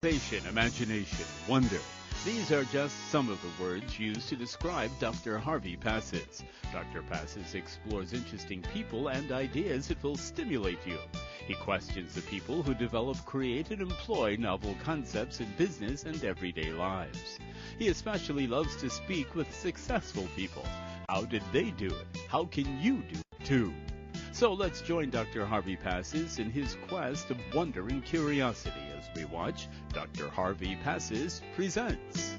Sensation, imagination, wonder. These are just some of the words used to describe Dr. Harvey Passes. Dr. Passes explores interesting people and ideas that will stimulate you. He questions the people who develop, create, and employ novel concepts in business and everyday lives. He especially loves to speak with successful people. How did they do it? How can you do it too? So let's join Dr. Harvey Passes in his quest of wonder and curiosity as we watch Dr. Harvey Passes Presents.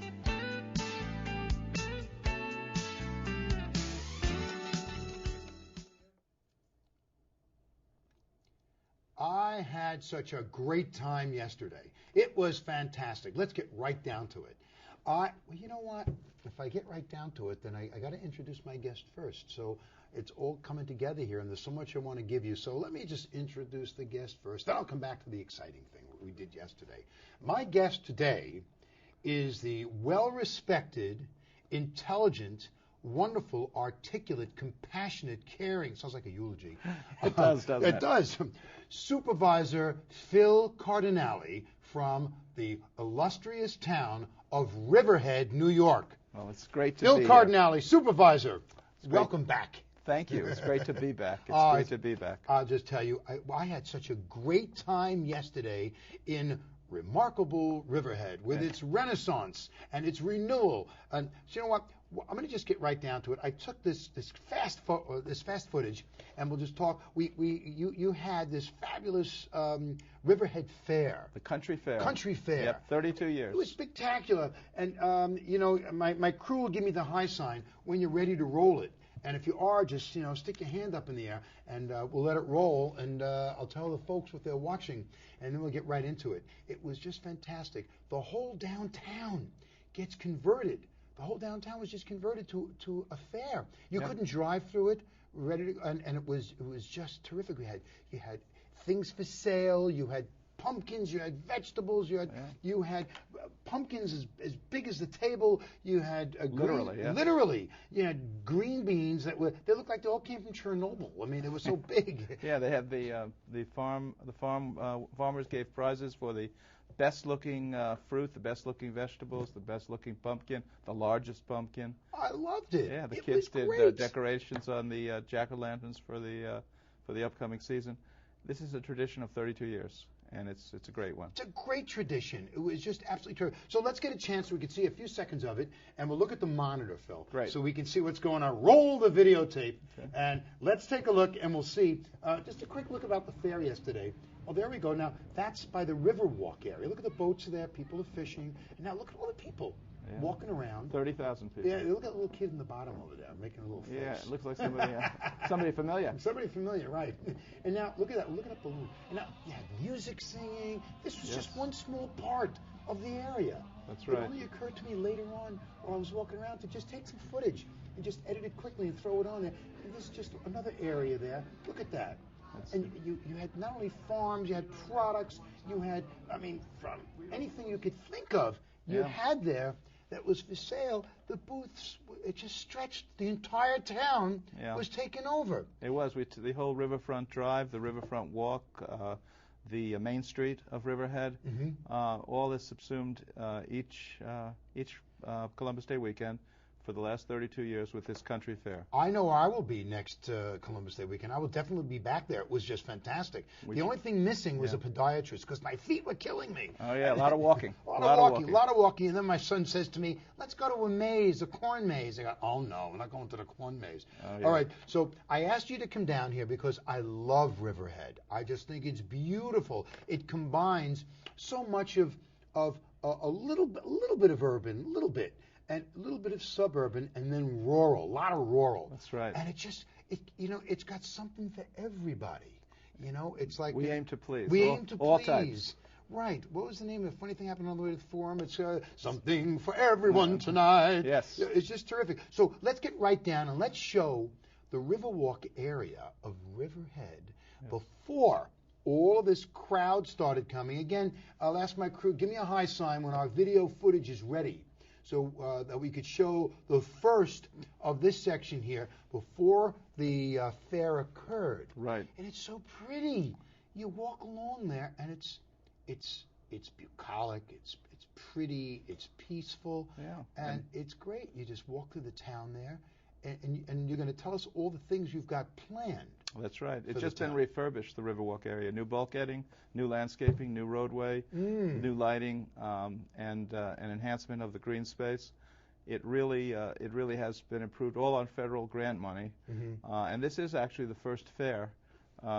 I had such a great time yesterday. It was fantastic. Let's get right down to it. Well, you know what? If I get right down to it, then I got to introduce my guest first. So it's all coming together here, and there's so much I want to give you. So let me just introduce the guest first. Then I'll come back to the exciting thing we did yesterday. My guest today is the well-respected, intelligent, wonderful, articulate, compassionate, caring. Sounds like a eulogy. It does, doesn't it? It does. Supervisor Phil Cardinale from the illustrious town of Riverhead, New York. Well, it's great to Phil be Cardinale, Supervisor. Welcome back. Thank you. It's great to be back. It's great to be back. I'll just tell you, I had such a great time yesterday in remarkable Riverhead with its renaissance and its renewal. And so you know what? I'm going to just get right down to it. I took this fast footage, and we'll just talk. You had this fabulous Riverhead Fair. The country fair. Country fair. Yep, 32 years. It was spectacular. And you know, my crew will give me the high sign when you're ready to roll it. And if you are, just stick your hand up in the air, and we'll let it roll. And I'll tell the folks what they're watching, and then we'll get right into it. It was just fantastic. The whole downtown gets converted. The whole downtown was just converted to a fair. You couldn't drive through it, and it was just terrific. You had things for sale. You had pumpkins. You had vegetables. You had pumpkins as big as the table. You had literally. You had green beans they looked like they all came from Chernobyl. I mean, they were so big. Yeah, they had the farmers gave prizes for the best looking fruit, the best looking vegetables, the best looking pumpkin, the largest pumpkin. I loved it. Yeah, the it kids was did great. decorations on the jack-o'-lanterns for the upcoming season. This is a tradition of 32 years. And it's a great one. It's a great tradition. It was just absolutely terrific. So let's get a chance so we can see a few seconds of it, and we'll look at the monitor, Phil. Great. So we can see what's going on. Roll the videotape, and let's take a look, and we'll see. Just a quick look about the fair yesterday. Oh, there we go. Now, that's by the Riverwalk area. Look at the boats there. People are fishing. And now look at all the people walking around. 30,000 people. Yeah, look at the little kid in the bottom over there making a little face. Yeah, it looks like somebody familiar. Somebody familiar, right. And now, look at that. Look at that balloon. And now, you had music singing. This was just one small part of the area. That's right. It only occurred to me later on while I was walking around to just take some footage and just edit it quickly and throw it on there. And this is just another area there. Look at that. And you had not only farms, you had products, you had, from anything you could think of, you had there that was for sale. The booths, it just stretched. The entire town was taken over. It was. The whole Riverfront Drive, the Riverfront Walk, the Main Street of Riverhead, all is subsumed each Columbus Day weekend for the last 32 years with this country fair. I know I will be next Columbus Day weekend. I will definitely be back there. It was just fantastic. The only thing missing was a podiatrist because my feet were killing me. Oh, yeah, a lot of walking. a lot of walking. And then my son says to me, let's go to a maze, a corn maze. I go, oh, no, we're not going to the corn maze. Oh, yeah. All right, so I asked you to come down here because I love Riverhead. I just think it's beautiful. It combines so much of a little bit of urban, and a little bit of suburban, and then rural, a lot of rural. That's right. And it's got something for everybody. It's like we aim to please. We aim to all please. Types. Right. What was the name of the funny thing happened on the way to the forum? It's something for everyone tonight. Yes. It's just terrific. So let's get right down and let's show the Riverwalk area of Riverhead before all of this crowd started coming. Again, I'll ask my crew, give me a high sign when our video footage is ready, so that we could show the first of this section here before the fair occurred. Right. And it's so pretty. You walk along there, and it's It's bucolic. It's pretty. It's peaceful. Yeah. And it's great. You just walk through the town there, and you're going to tell us all the things you've got planned. That's right. for It's the just been town. refurbished, the Riverwalk area. New bulkheading, new landscaping, new roadway, new lighting, and an enhancement of the green space. It really has been improved, all on federal grant money. And this is actually the first fair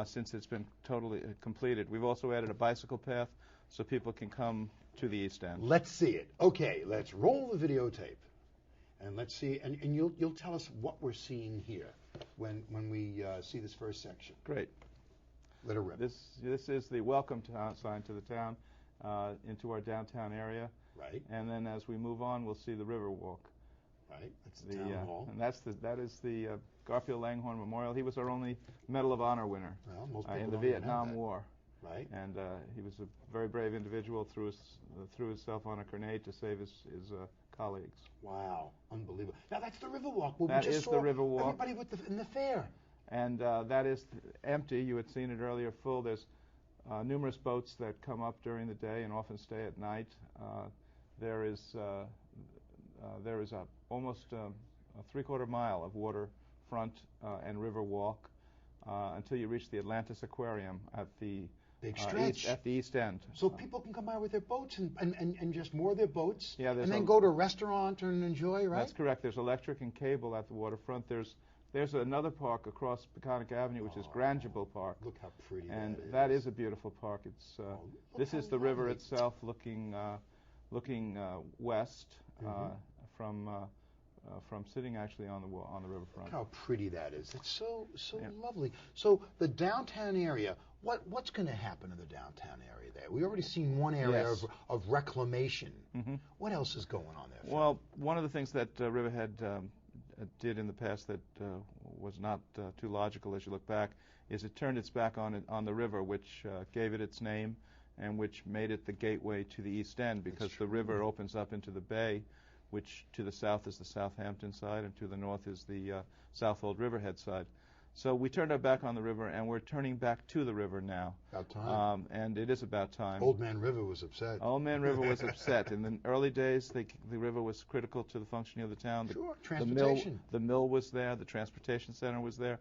since it's been totally completed. We've also added a bicycle path so people can come to the East End. Let's see it. Okay, let's roll the videotape, and let's see. And you'll tell us what we're seeing here when we see this first section. Great. Let it rip. This is the welcome sign to the town, into our downtown area. Right. And then as we move on, we'll see the Riverwalk. Right. That's the town hall. And that is the Garfield Langhorne Memorial. He was our only Medal of Honor winner Well, most people in the don't even have Vietnam that. War. Right. And he was a very brave individual, threw himself on a grenade to save his colleagues. Wow. Unbelievable. Now that's the Riverwalk. Well, That we just is saw the Riverwalk. everybody in the fair. And that is empty. You had seen it earlier, full. There's numerous boats that come up during the day and often stay at night. There is almost a 3/4 mile of waterfront and river walk until you reach the Atlantis Aquarium at the Big stretch. at the East End. So people can come out with their boats and just moor their boats. Yeah, and then go to a restaurant and enjoy, right? That's correct. There's electric and cable at the waterfront. There's another park across Peconic Avenue, which is Grangeville Park. Look how pretty And that is a beautiful park. It's this is the river itself looking west from sitting actually on the riverfront. Look how pretty that is. It's so lovely. So the downtown area, what's going to happen in the downtown area there? We already seen one area Yes. of reclamation. What else is going on there? Phil? Well, one of the things that Riverhead did in the past that was not too logical as you look back is it turned its back on the river, which gave it its name and which made it the gateway to the East End, because the river opens up into the bay, which to the south is the Southampton side and to the north is the Southold Riverhead side. So we turned our back on the river, and we're turning back to the river now. About time. And it is about time. Old Man River was upset. Old Man River was upset. In the early days, the river was critical to the functioning of the town. Sure, transportation. The mill was there. The transportation center was there.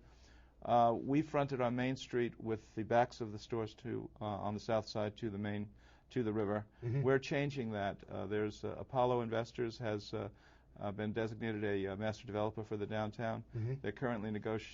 We fronted on Main Street with the backs of the stores on the south side to the river. We're changing that. There's Apollo Investors has been designated a master developer for the downtown. They're currently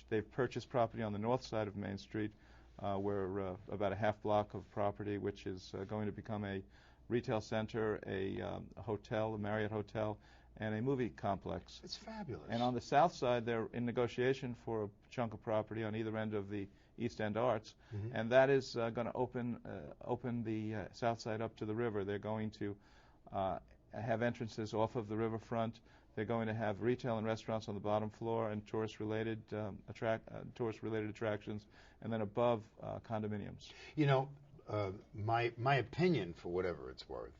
they've purchased property on the north side of Main Street, where about a half block of property, which is going to become a retail center, a hotel, a Marriott hotel, and a movie complex. It's fabulous. And on the south side, they're in negotiation for a chunk of property on either end of the East End Arts, and that is going to open the south side up to the river. They're going to have entrances off of the riverfront. They're going to have retail and restaurants on the bottom floor and tourist-related attractions, and then above condominiums. You know, my opinion, for whatever it's worth,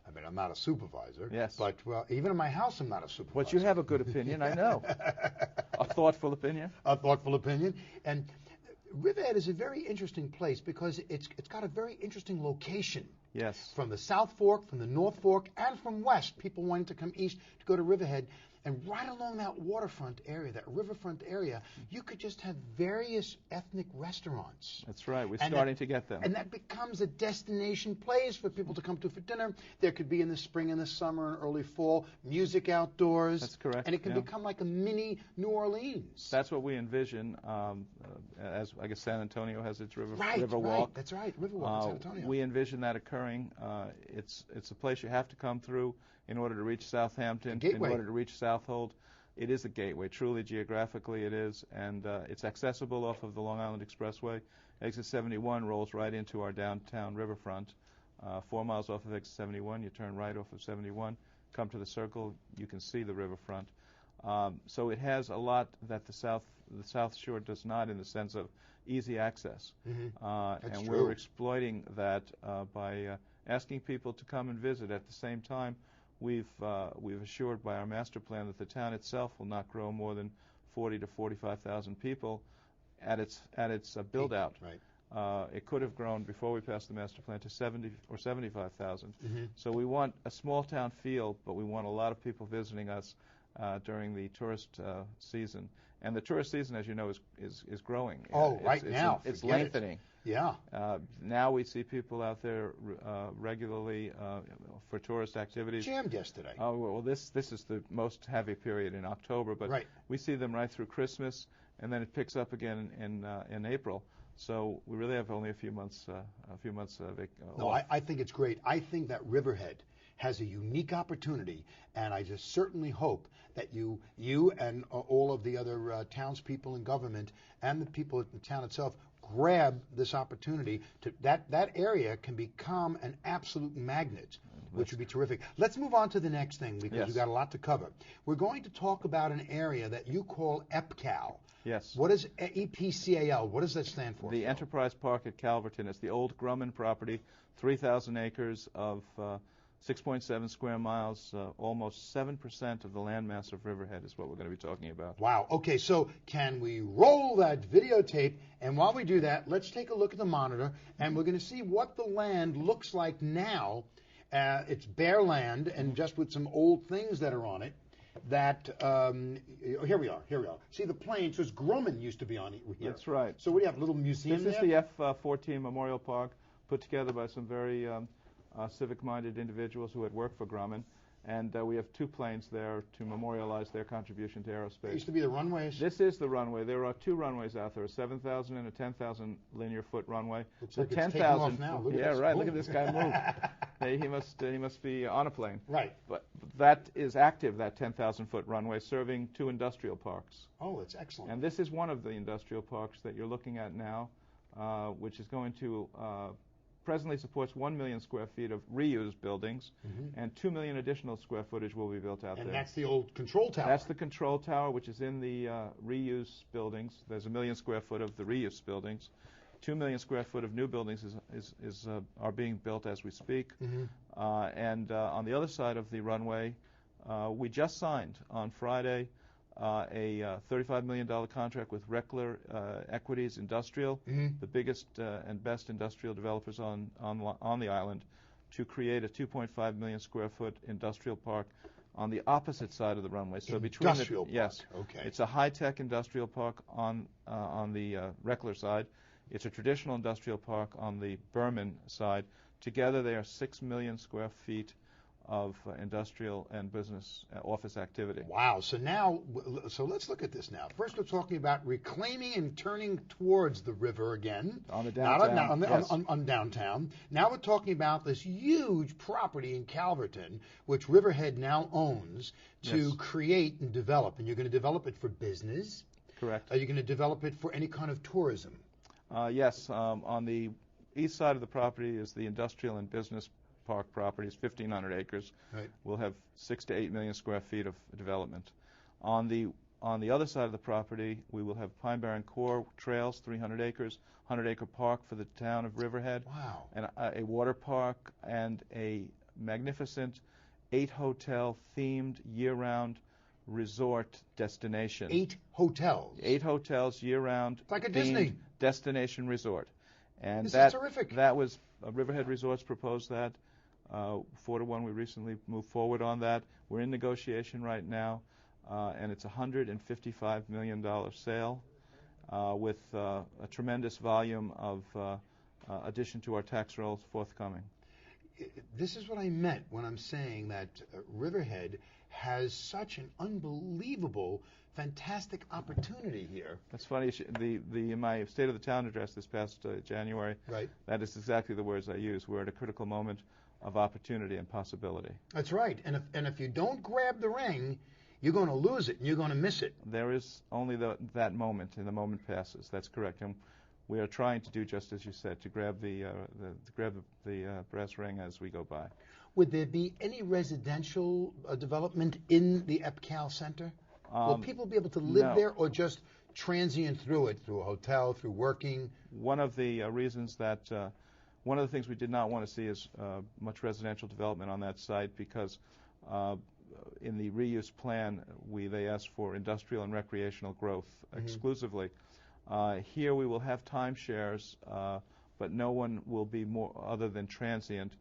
I mean, I'm not a supervisor. Yes. But, well, even in my house, I'm not a supervisor. But you have a good opinion, I know. A thoughtful opinion. A thoughtful opinion. And Riverhead is a very interesting place because it's got a very interesting location. Yes. From the South Fork, from the North Fork, and from west, people wanting to come east to go to Riverhead. And right along that waterfront area, that riverfront area, you could just have various ethnic restaurants. That's right. We're starting to get them. And that becomes a destination place for people to come to for dinner. There could be in the spring and the summer and early fall, music outdoors. That's correct. And it can become like a mini New Orleans. That's what we envision, as I guess San Antonio has its river Right, walk. that's right, Riverwalk in San Antonio. We envision that occurring. It's a place you have to come through in order to reach Southampton, in order to reach Southold. It is a gateway, truly geographically it is, and it's accessible off of the Long Island Expressway. Exit 71 rolls right into our downtown riverfront. 4 miles off of Exit 71, you turn right off of 71, come to the circle, you can see the riverfront. So it has a lot that the South Shore does not, in the sense of easy access. And we're exploiting that by asking people to come and visit. At the same time, we've assured by our master plan that the town itself will not grow more than 40 to 45,000 people at its build out. Right. It could have grown before we passed the master plan to 70 or 75,000. Mm-hmm. So we want a small town feel, but we want a lot of people visiting us during the tourist season. And the tourist season, as you know, is growing. Oh, right now. It's lengthening. Yeah. Now we see people out there regularly for tourist activities. Jammed yesterday. Oh, well, this is the most heavy period in October, but right. we see them right through Christmas, and then it picks up again in April. So we really have only a few months. No, I think it's great. I think that Riverhead has a unique opportunity, and I just certainly hope that you and all of the other townspeople in government and the people in the town itself grab this opportunity. That area can become an absolute magnet, which would be terrific. Let's move on to the next thing, because we've got a lot to cover. We're going to talk about an area that you call EPCAL. Yes. What is EPCAL? What does that stand for? The Enterprise Park at Calverton. It's the old Grumman property, 3,000 acres of 6.7 square miles, almost 7% of the landmass of Riverhead is what we're going to be talking about. Wow. Okay, so can we roll that videotape? And while we do that, let's take a look at the monitor, and we're going to see what the land looks like now. It's bare land, and just with some old things that are on it. Here we are. See the plains, because Grumman used to be on here. That's right. So what do you have, a little museum This is there? the F-14 Memorial Park, put together by some very civic-minded individuals who had worked for Grumman. And we have 2 planes there to memorialize their contribution to aerospace. It used to be the runways. This is the runway. There are 2 runways out there, a 7,000 and a 10,000 linear foot runway. Looks The like it's taking off 10,000. now. Look Yeah, at this. right. Boom. Look at this guy move. Hey, he must be on a plane. Right. But that is active, that 10,000 foot runway, serving 2 industrial parks. Oh, that's excellent. And this is one of the industrial parks that you're looking at now, which is going to presently supports 1 million square feet of reused buildings, and 2 million additional square footage will be built out there. And that's the old control tower. That's the control tower, which is in the reuse buildings. There's 1 million square foot of the reuse buildings. 2 million square foot of new buildings are being built as we speak. And on the other side of the runway, we just signed on Friday a $35 million contract with Reckler Equities Industrial, the biggest and best industrial developers on the island, to create a 2.5 million square foot industrial park on the opposite side of the runway. So industrial park. Yes, okay. It's a high-tech industrial park on the Reckler side. It's a traditional industrial park on the Berman side. Together, they are 6 million square feet of industrial and business office activity. Wow. So let's look at this now. First, we're talking about reclaiming and turning towards the river again. On the downtown. On downtown. Now we're talking about this huge property in Calverton, which Riverhead now owns, to create and develop. And you're going to develop it for business? Correct. Are you going to develop it for any kind of tourism? Yes. On the east side of the property is the industrial and business park properties, 1,500 acres. Right. We'll have 6 to 8 million square feet of development. On the other side of the property, we will have Pine Barren Core Trails, 300 acres, 100-acre park for the town of Riverhead. Wow. And a water park and a magnificent 8-hotel themed year-round resort destination. 8 hotels. 8 hotels year-round. It's like a Disney destination resort. And this is terrific. That was Riverhead Resorts proposed that 4-1. We recently moved forward on that. We're in negotiation right now, and it's a $155 million sale with a tremendous volume of addition to our tax rolls forthcoming. This is what I meant when I'm saying that Riverhead has such an unbelievable, fantastic opportunity here. That's funny. In my State of the Town address this past January, right, that is exactly the words I use. We're at a critical moment of opportunity and possibility. That's right. And if you don't grab the ring, you're going to lose it and you're going to miss it. There is only that moment, and the moment passes. That's correct. And we are trying to do just as you said, to grab the brass ring as we go by. Would there be any residential development in the EPCAL Center? Will people be able to live there, or just transient through it, through a hotel, through working? One of the reasons that one of the things we did not want to see is much residential development on that site, because in the reuse plan they asked for industrial and recreational growth exclusively. Here we will have timeshares, but no one will be more other than transient,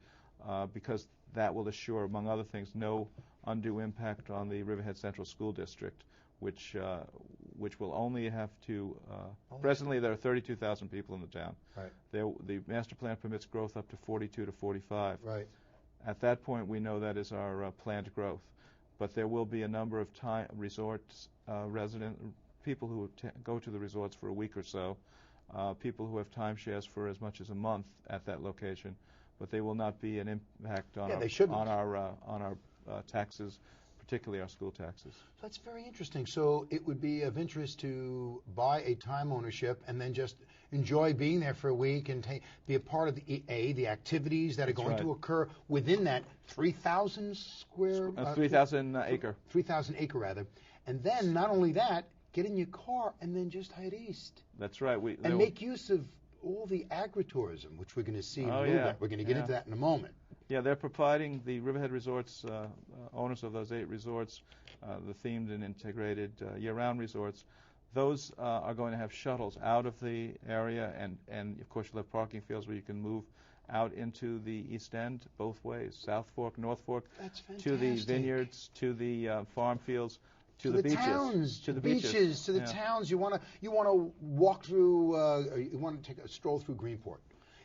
because that will assure, among other things, no undue impact on the Riverhead Central School District, which will only have to. Presently, there are 32,000 people in the town. Right. The master plan permits growth up to 42 to 45. Right. At that point, we know that is our planned growth. But there will be a number of resorts, people who go to the resorts for a week or so, people who have timeshares for as much as a month at that location. But they will not be an impact on our taxes, particularly our school taxes. That's very interesting. So it would be of interest to buy a time ownership and then just enjoy being there for a week and be a part of the activities that are going to occur within that 3,000 square 3,000 acre. 3,000 acre rather. And then not only that, get in your car and then just head east. That's right. And make use of all the agritourism, which we're going to see in a little bit. We're going to get into that in a moment. Yeah, they're providing the Riverhead resorts, owners of those 8 resorts, the themed and integrated year-round resorts. Those are going to have shuttles out of the area, and of course you'll have parking fields where you can move out into the East End both ways, South Fork, North Fork, to the vineyards, to the farm fields, to the beaches, towns, to the beaches, to the towns. You want to walk through. You want to take a stroll through Greenport.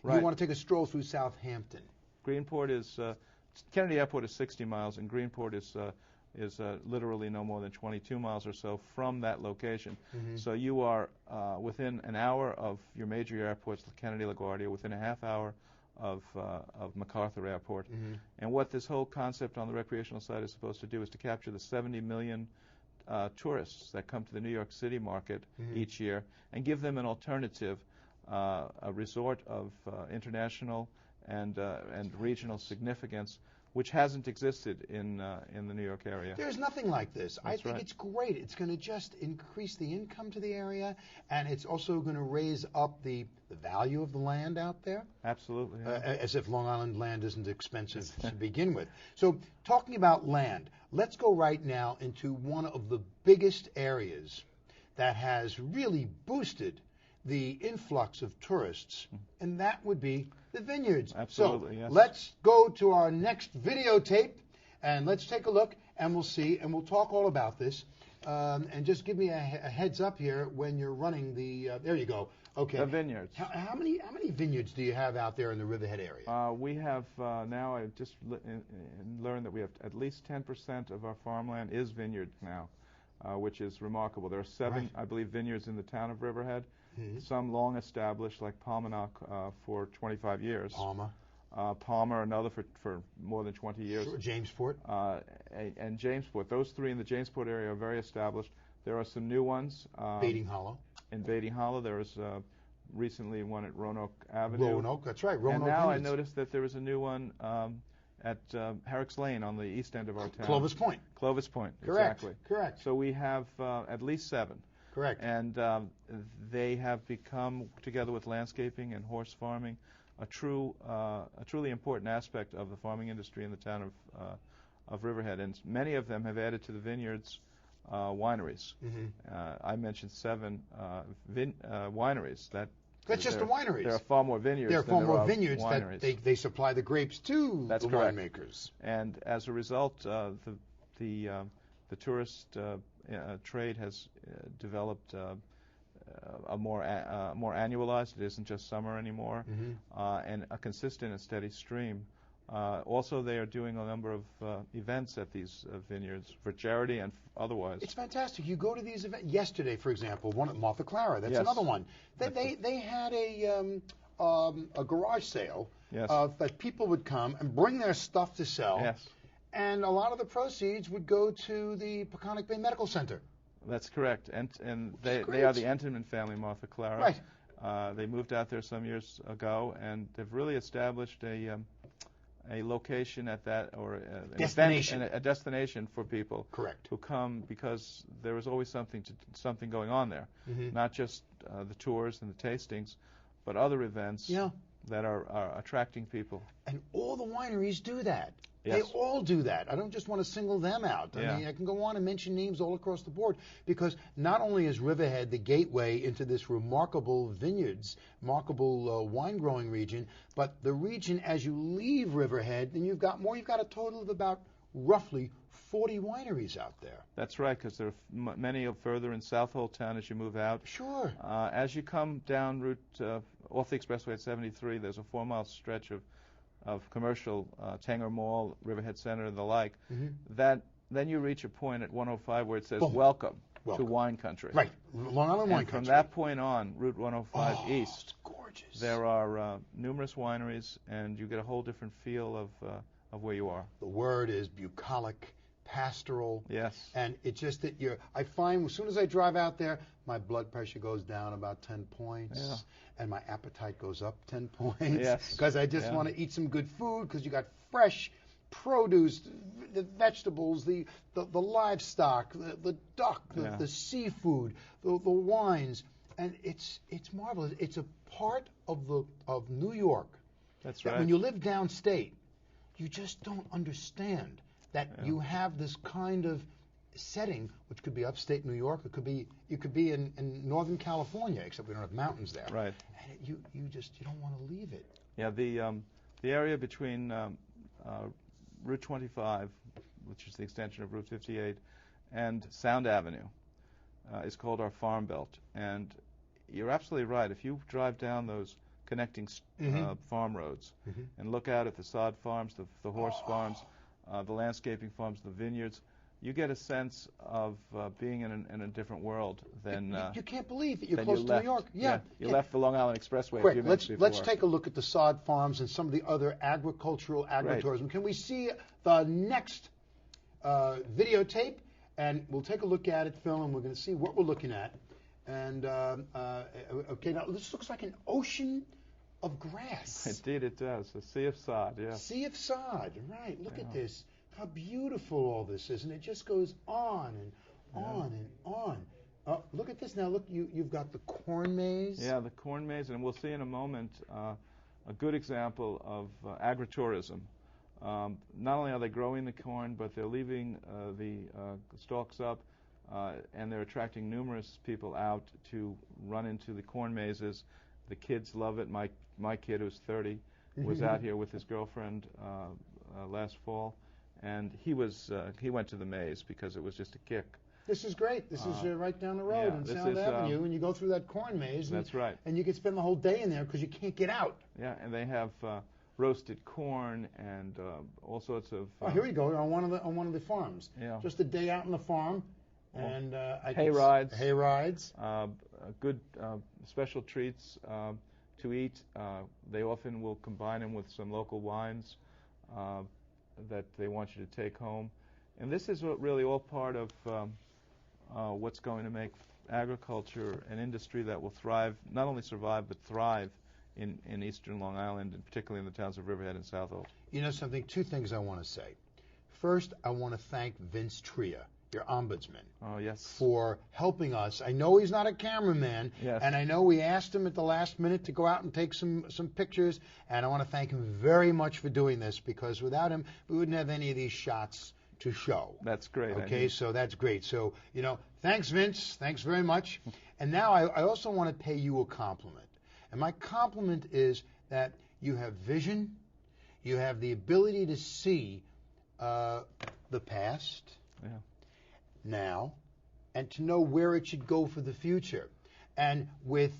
Right. You want to take a stroll through Southampton. Greenport is Kennedy Airport is 60 miles, and Greenport is literally no more than 22 miles or so from that location. Mm-hmm. So you are within an hour of your major airports, Kennedy, LaGuardia, within a half hour of MacArthur Airport. Mm-hmm. And what this whole concept on the recreational side is supposed to do is to capture the 70 million tourists that come to the New York City market each year and give them an alternative, a resort of international and regional significance, which hasn't existed in the New York area. There's nothing like this. That's I think it's great. It's going to just increase the income to the area, and it's also going to raise up the value of the land out there. Absolutely. Yeah. As if Long Island land isn't expensive to begin with. So talking about land, let's go right now into one of the biggest areas that has really boosted the influx of tourists, and that would be the vineyards. Absolutely, so yes. Let's go to our next videotape, and let's take a look, and we'll see, and we'll talk all about this. And just give me a heads up here when you're running the. There you go. Okay. The vineyards. How many vineyards do you have out there in the Riverhead area? We have now. I just learned that we have at least 10% of our farmland is vineyard now, which is remarkable. There are 7, I believe, vineyards in the town of Riverhead. Mm-hmm. Some long established, like Palmanock, for 25 years. Palmer, another for more than 20 years. Sure. Jamesport. And Jamesport. Those 3 in the Jamesport area are very established. There are some new ones. Baiting Hollow. In Baiting Hollow, there was recently one at Roanoke Avenue. Roanoke, that's right. Roanoke. And now I noticed that there is a new one at Herrick's Lane on the east end of our town. Clovis Point. Clovis Point, correct. Exactly. Correct. So we have at least 7. Correct. And they have become, together with landscaping and horse farming, a truly important aspect of the farming industry in the town of Riverhead. And many of them have added to the vineyards wineries. Mm-hmm. I mentioned 7 wineries. That's just the wineries. There are far more vineyards. There are far more vineyards wineries. That they supply the grapes to That's the correct. winemakers. And as a result, the tourist trade has developed a more annualized. It isn't just summer anymore, and a consistent and steady stream. Also, they are doing a number of events at these vineyards for charity and otherwise. It's fantastic. You go to these events. Yesterday, for example, one at Martha Clara. That's another one. They had a garage sale that people would come and bring their stuff to sell. Yes. And a lot of the proceeds would go to the Peconic Bay Medical Center. That's correct. And they are the Entenmann family, Martha Clara. Right. They moved out there some years ago, and they've really established a location at that, or a destination for people. Correct. Who come because there is always something going on there. Mm-hmm. Not just the tours and the tastings, but other events. Yeah. that are attracting people. And all the wineries do that. Yes. They all do that. I don't just want to single them out. I Yeah. mean, I can go on and mention names all across the board, because not only is Riverhead the gateway into this remarkable vineyards, remarkable wine growing region, but the region as you leave Riverhead, then you've got more. You've got a total of about roughly 40 wineries out there. That's right, because there are many further in Southold Town as you move out. Sure. As you come down route off the expressway at 73, there's a 4-mile stretch of commercial, Tanger Mall, Riverhead Center, and the like. That then you reach a point at 105 where it says, Boom. Welcome to Welcome. wine country. Right, Long Island wine And from country. that point on, Route 105 Oh, east, it's gorgeous. there are numerous wineries, and you get a whole different feel of where you are. The word is bucolic, pastoral. Yes. And it's just that I find as soon as I drive out there, my blood pressure goes down about 10 points. Yeah. And my appetite goes up 10 points. Yes. Because I just want to eat some good food, because you got fresh produce, the vegetables, the livestock, the duck, the seafood, the wines. And it's marvelous. It's a part of New York. That's that right. when you live downstate, you just don't understand that you have this kind of setting, which could be upstate New York, you could be in Northern California, except we don't have mountains there. Right. And you don't want to leave it. Yeah, the area between Route 25, which is the extension of Route 58, and Sound Avenue is called our Farm Belt. And you're absolutely right. If you drive down those connecting farm roads and look out at the sod farms, the horse farms, the landscaping farms, the vineyards, you get a sense of being in a different world than you can't believe that you're than close you to left. New York. You left the Long Island Expressway a Quick, few minutes let's before. take a look at the sod farms and some of the other agritourism. Can we see the next videotape? And we'll take a look at it, Phil, and we're going to see what we're looking at. And okay, now this looks like an ocean of grass. Indeed, it does. A sea of sod. Yeah. Sea of sod, right? Look at this. How beautiful all this is, and it just goes on and on and on. Look at this now. Look, you've got the corn maze. Yeah, the corn maze, and we'll see in a moment a good example of agritourism. Not only are they growing the corn, but they're leaving the stalks up, and they're attracting numerous people out to run into the corn mazes. The kids love it. My kid, who's 30, was out here with his girlfriend last fall, and he went to the maze because it was just a kick. This is great. This is right down the road on Sound Avenue, and you go through that corn maze. That's right. And you can spend the whole day in there because you can't get out. Yeah, and they have roasted corn and all sorts of. Here we go on one of the farms. Yeah. Just a day out on the farm, and hay rides. Hay rides. Good special treats to eat. They often will combine them with some local wines that they want you to take home. And this is really all part of what's going to make agriculture an industry that will thrive, not only survive, but thrive in eastern Long Island, and particularly in the towns of Riverhead and Southold. You know something? Two things I want to say. First, I want to thank Vince Tria, your ombudsman, for helping us. I know he's not a cameraman, and I know we asked him at the last minute to go out and take some pictures, and I want to thank him very much for doing this, because without him, we wouldn't have any of these shots to show. That's great. Okay, so that's great. So, thanks, Vince. Thanks very much. And now I also want to pay you a compliment. And my compliment is that you have vision, you have the ability to see the past, now, and to know where it should go for the future. And with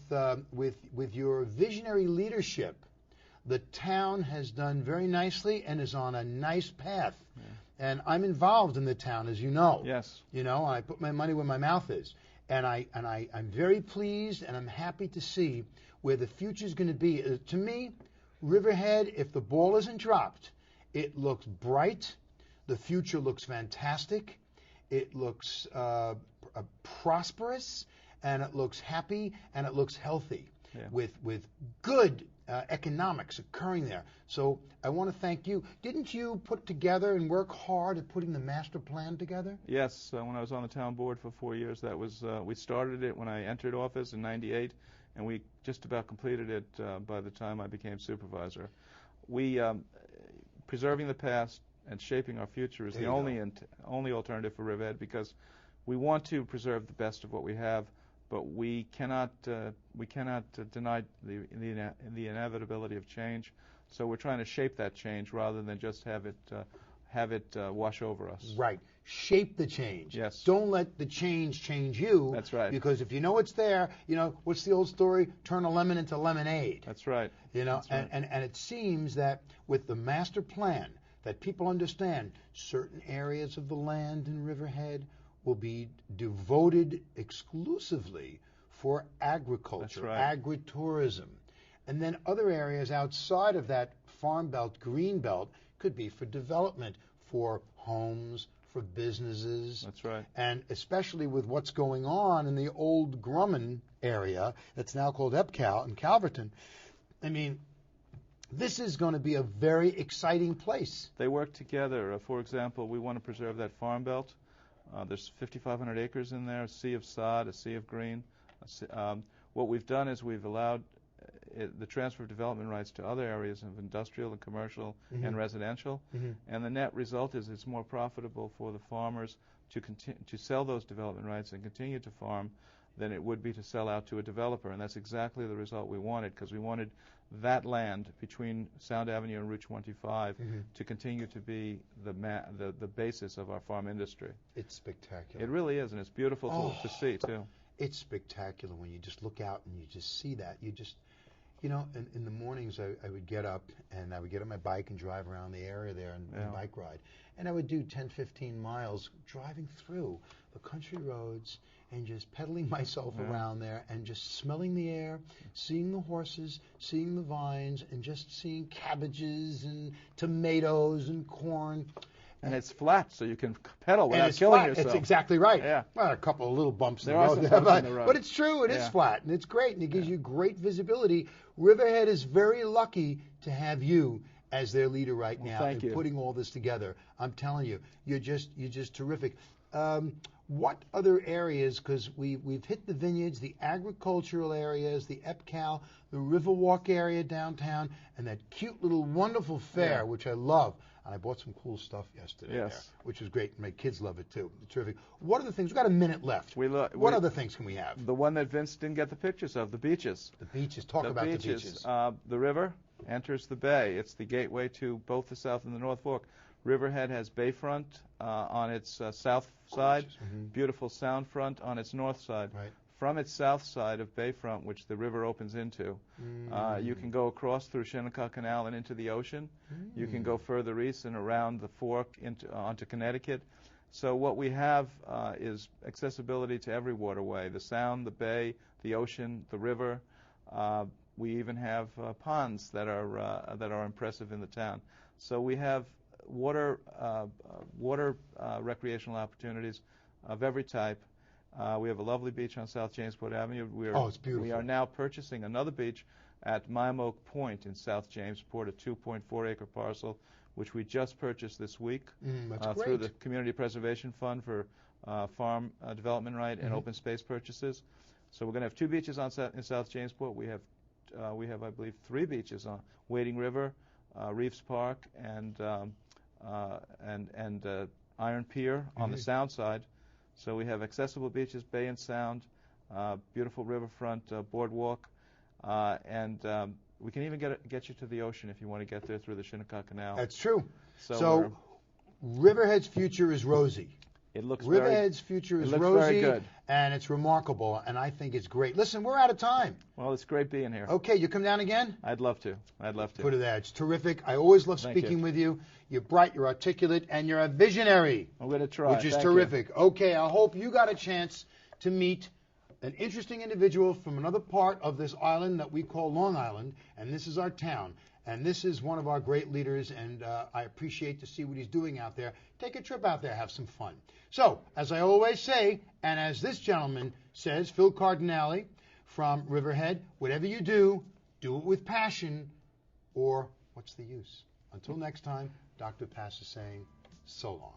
your visionary leadership, the town has done very nicely and is on a nice path. Yeah. And I'm involved in the town, as you know. Yes. I put my money where my mouth is. And I'm very pleased, and I'm happy to see where the future is going to be. To me, Riverhead, if the ball isn't dropped, it looks bright. The future looks fantastic. It looks prosperous, and it looks happy, and it looks healthy, with good economics occurring there. So I want to thank you. Didn't you put together and work hard at putting the master plan together? Yes. When I was on the town board for 4 years, that was we started it when I entered office in '98, and we just about completed it by the time I became supervisor. Preserving the past and shaping our future is the only alternative for Riverhead, because we want to preserve the best of what we have, but we cannot deny the inevitability of change. So we're trying to shape that change rather than just have it wash over us. Right. Shape the change. Yes. Don't let the change change you. That's right. Because if you know it's there, what's the old story? Turn a lemon into lemonade. That's right. That's right. And it seems that with the master plan, that people understand certain areas of the land in Riverhead will be devoted exclusively for agriculture, agritourism. And then other areas outside of that farm belt, green belt, could be for development, for homes, for businesses. That's right. And especially with what's going on in the old Grumman area, that's now called Epcal in Calverton. I mean, this is going to be a very exciting place. They work together. For example, we want to preserve that farm belt. There's 5,500 acres in there, a sea of sod, a sea of green. What we've done is we've allowed the transfer of development rights to other areas of industrial and commercial and residential, and the net result is it's more profitable for the farmers to sell those development rights and continue to farm than it would be to sell out to a developer, and that's exactly the result we wanted, because we wanted that land between Sound Avenue and Route 25 to continue to be the basis of our farm industry. It's spectacular. It really is, and it's beautiful to see, too. It's spectacular when you just look out and you just see that. You just, in the mornings I would get up and I would get on my bike and drive around the area there and bike ride. And I would do 10, 15 miles driving through the country roads and just pedaling myself around there and just smelling the air, seeing the horses, seeing the vines, and just seeing cabbages and tomatoes and corn. And it's flat, so you can pedal without killing yourself. It's exactly right. Yeah. Well, a couple of little bumps in the road. But it's true. It is flat, and it's great, and it gives you great visibility. Riverhead is very lucky to have you as their leader right now and putting all this together. I'm telling you, you're just terrific. What other areas, because we've hit the vineyards, the agricultural areas, the Epcal, the Riverwalk area downtown, and that cute little wonderful fair, which I love. And I bought some cool stuff yesterday there, which is great. My kids love it, too. It's terrific. What are the things? We've got a minute left. What other things can we have? The one that Vince didn't get the pictures of, the beaches. The beaches. Talk about the beaches. The river enters the bay. It's the gateway to both the South and the North Fork. Riverhead has bayfront on its south side, beautiful sound front on its north side. Right. From its south side of bayfront, which the river opens into, you can go across through Shinnecock Canal and into the ocean. You can go further east and around the fork onto Connecticut. So what we have is accessibility to every waterway: the sound, the bay, the ocean, the river. We even have ponds that are impressive in the town. So we have water recreational opportunities of every type. We have a lovely beach on South Jamesport Avenue. It's beautiful. We are now purchasing another beach at Mime Oak Point in South Jamesport, a 2.4-acre parcel, which we just purchased this week through the Community Preservation Fund for farm development right and open space purchases. So we're going to have two beaches in South Jamesport. We have, I believe, three beaches on Wading River, Reeves Park, and Iron Pier on the Sound side. So we have accessible beaches, bay and sound, beautiful riverfront boardwalk, and we can even get you to the ocean if you want to get there through the Shinnecock Canal. That's true. So Riverhead's future is rosy. It looks Riverhead's future is rosy, very good, and it's remarkable, and I think it's great. Listen, we're out of time. Well, it's great being here. Okay, you come down again? I'd love to. Put it there. It's terrific. I always love speaking with you. You're bright, you're articulate, and you're a visionary. I'm going to try. Which is terrific. Okay, I hope you got a chance to meet an interesting individual from another part of this island that we call Long Island, and this is our town. And this is one of our great leaders, and I appreciate to see what he's doing out there. Take a trip out there, have some fun. So, as I always say, and as this gentleman says, Phil Cardinale from Riverhead, whatever you do it with passion, or what's the use? Until next time, Dr. Pass is saying so long.